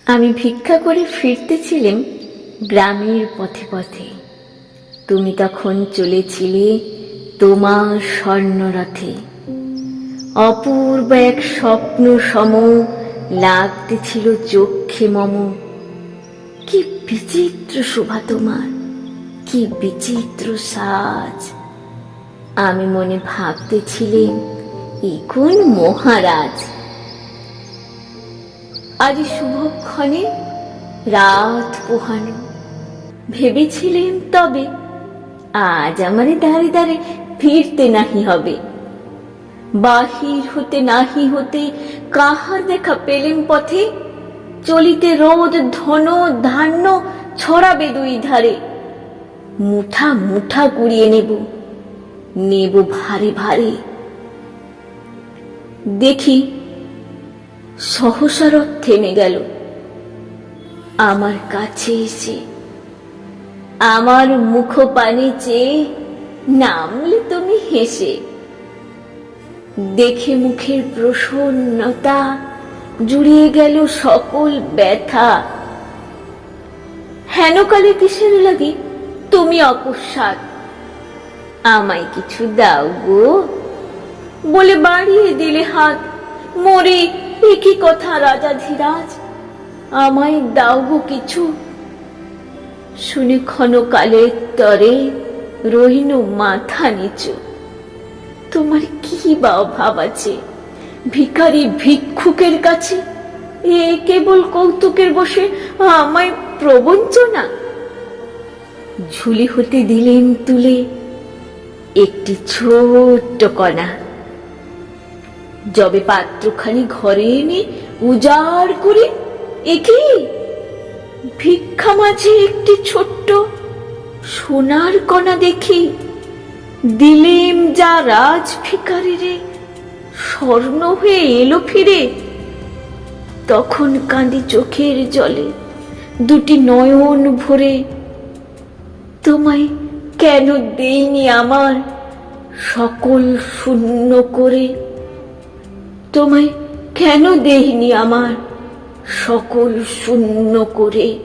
আমি ভিক্ষা করে ফিরতেছিলাম গ্রামের পথে পথে। তুমি তখন চলেছিলে তোমার স্বর্ণরথে। অপূর্ব এক স্বপ্ন সম লাগতেছিল চক্ষে মম। কি বিচিত্র শোভা তোমার, কি বিচিত্র সাজ। আমি মনে ভাবতেছিলাম, এ কোন মহারাজ। আজ শুভক্ষণে রাত পোহানো। ভেবেছিলেন তবে আজ আমারে দাঁড়ে দাঁড়ে ফিরতে নাহি হবে। বাহির হতে নাহি হতে কাহার দেখা পেলেম পথে। চলিতে রোদ ধন ধান্য ছড়াবে দুই ধারে। মুঠা মুঠা কুড়িয়ে নেব ভারে ভারে। দেখি সহসা রথ থেমে গেল আমার কাছে এসে। আমার মুখ পানে চেয়ে নামলে তুমি হেসে। দেখে মুখের প্রসন্নতা জুড়িয়ে গেল সকল ব্যথা। হেনকালে কিসের লাগি তুমি অকস্মাৎ আমায় কিছু দাও গো বলে বাড়িয়ে দিলে হাত। মোরে একই কথা রাজাধিরাজ, আমায় দাও গো কিছু। শুনে ক্ষণকালের তরে রহিল মাথা নিচু। তোমার কি বা অভাব আছে ভিখারি ভিক্ষুকের কাছে? এ কেবল কৌতুকের বসে আমায় প্রবঞ্চনা। ঝুলি হতে দিলেন তুলে একটি ছোট্ট কণা। যবে পাত্রখানি ঘরে এনে উজাড় করে, একি ভিক্ষা মাঝে একটি ছোট্ট সোনার কণা দেখি। দিলেম যা রাজ ভিখারিরে, স্বর্ণ হয়ে এলো ফিরে। তখন কাঁদি চোখের জলে দুটি নয়ন ভরে। তোমায় কেন দেইনি আমার সকল শূন্য করে? তোমায় কেন দেইনি আমার সকল শূন্য করে?